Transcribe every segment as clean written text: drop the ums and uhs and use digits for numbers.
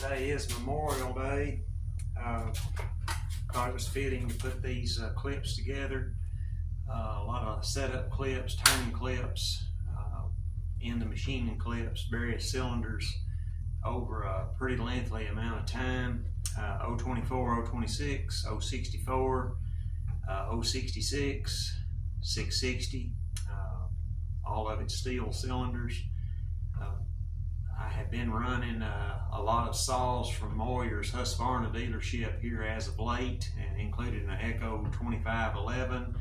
Today is Memorial Day. Thought it was fitting to put these clips together. A lot of setup clips, turning clips, in the machining clips, various cylinders over a pretty lengthy amount of time. 024, 026, 064, 066, 660, all of it steel cylinders. I have been running a lot of saws from Moyer's Husqvarna dealership here as of late, and including an Echo 2511,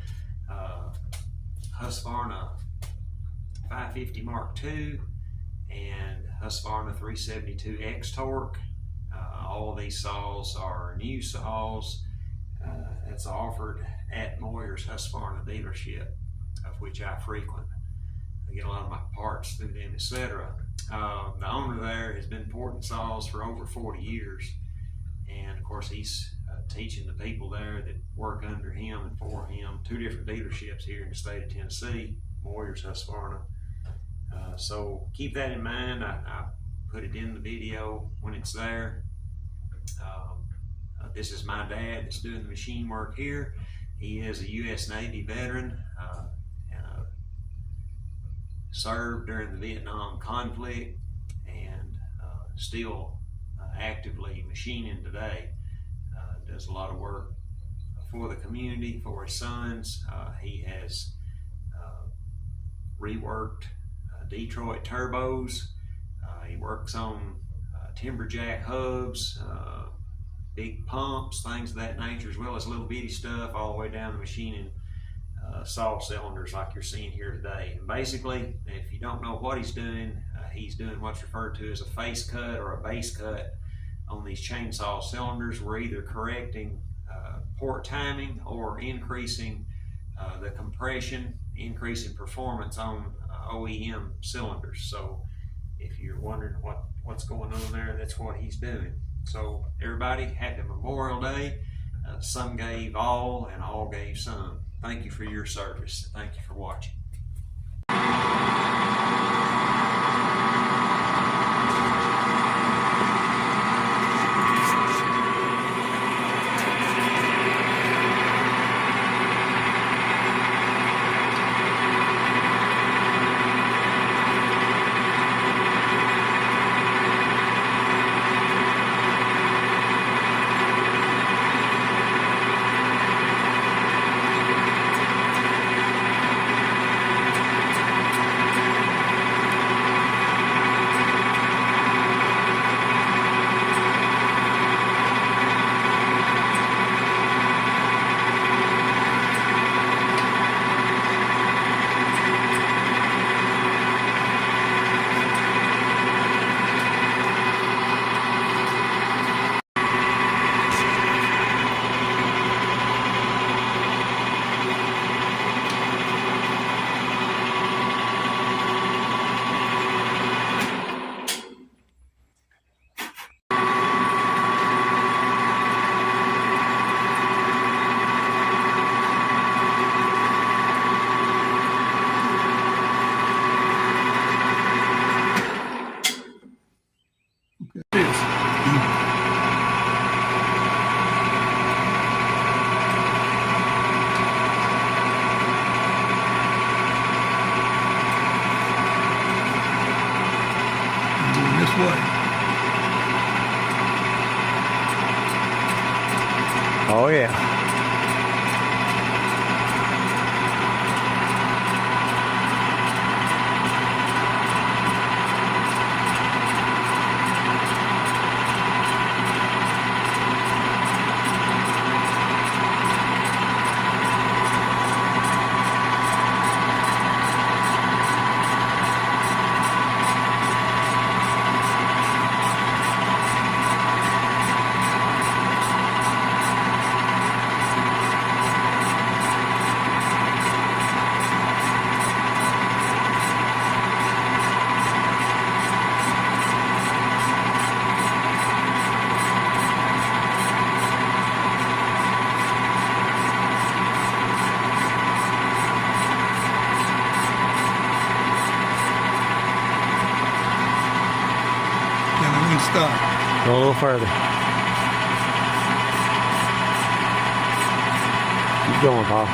Husqvarna 550 Mark II, and Husqvarna 372 X Torque. All of these saws are new saws that's offered at Moyer's Husqvarna dealership, of which I frequent. I get a lot of my parts through them, etc. The owner there has been porting saws for over 40 years, and of course he's teaching the people there that work under him and for him, two different dealerships here in the state of Tennessee, Moyer's Husqvarna. So keep that in mind. I put it in the video when it's there. This is my dad that's doing the machine work here. He is a U.S. Navy veteran, served during the Vietnam conflict, and still actively machining today. Does a lot of work for the community, for his sons. He has reworked Detroit turbos. He works on timberjack hubs, big pumps, things of that nature, as well as little bitty stuff all the way down to machining saw cylinders like you're seeing here today. And basically, if you don't know what he's doing what's referred to as a face cut or a base cut on these chainsaw cylinders. We're either correcting port timing or increasing the compression, increasing performance on OEM cylinders. So if you're wondering what's going on there, that's what he's doing. So everybody, happy Memorial Day. Some gave all and all gave some. Thank you for your service. Thank you for watching. Oh yeah. Stop. Go a little further. Keep going, Paul.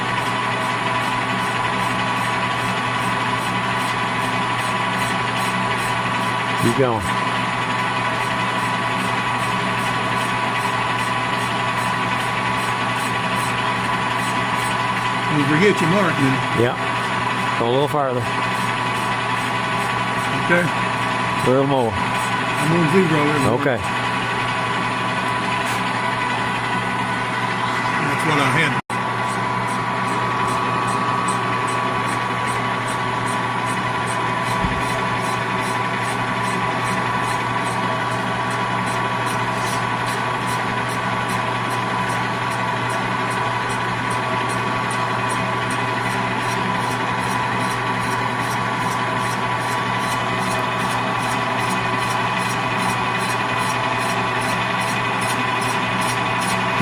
Keep going. Don't forget your mark now. Yeah. Go a little farther. Okay. A little more. I'm on 0 everywhere. Okay. That's what I had.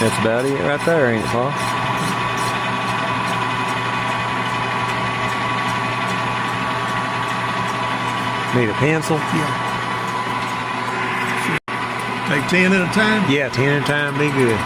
That's about it right there, ain't it, Paul? Need a pencil? Yeah. Take 10 at a time? Yeah, 10 at a time, be good.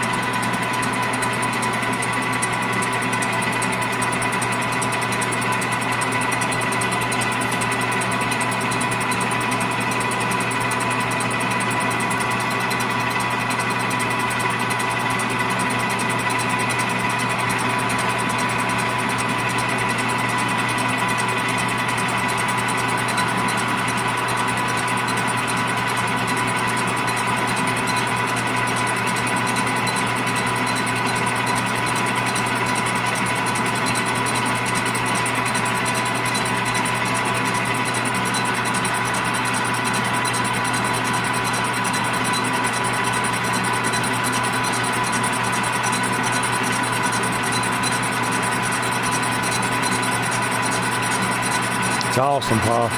It's awesome, Paul.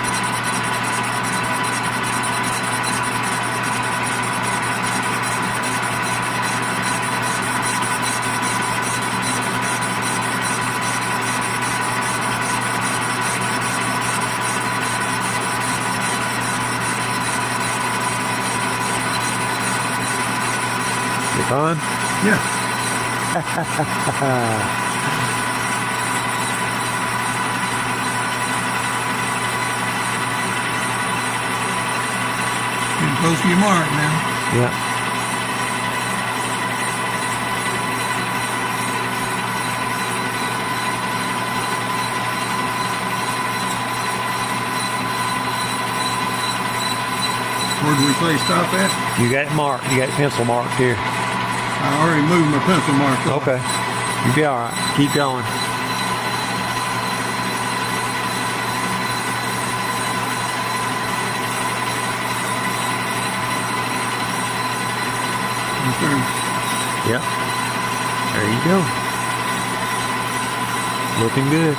You fun? Yeah. Getting close to your mark now. Yeah. Where do we say stop at? You got it marked. You got pencil marked here. I already moved my pencil mark off. Okay. You'll be all right. Keep going. Okay. Yep. There you go. Looking good.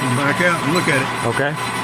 Come back out and look at it. Okay.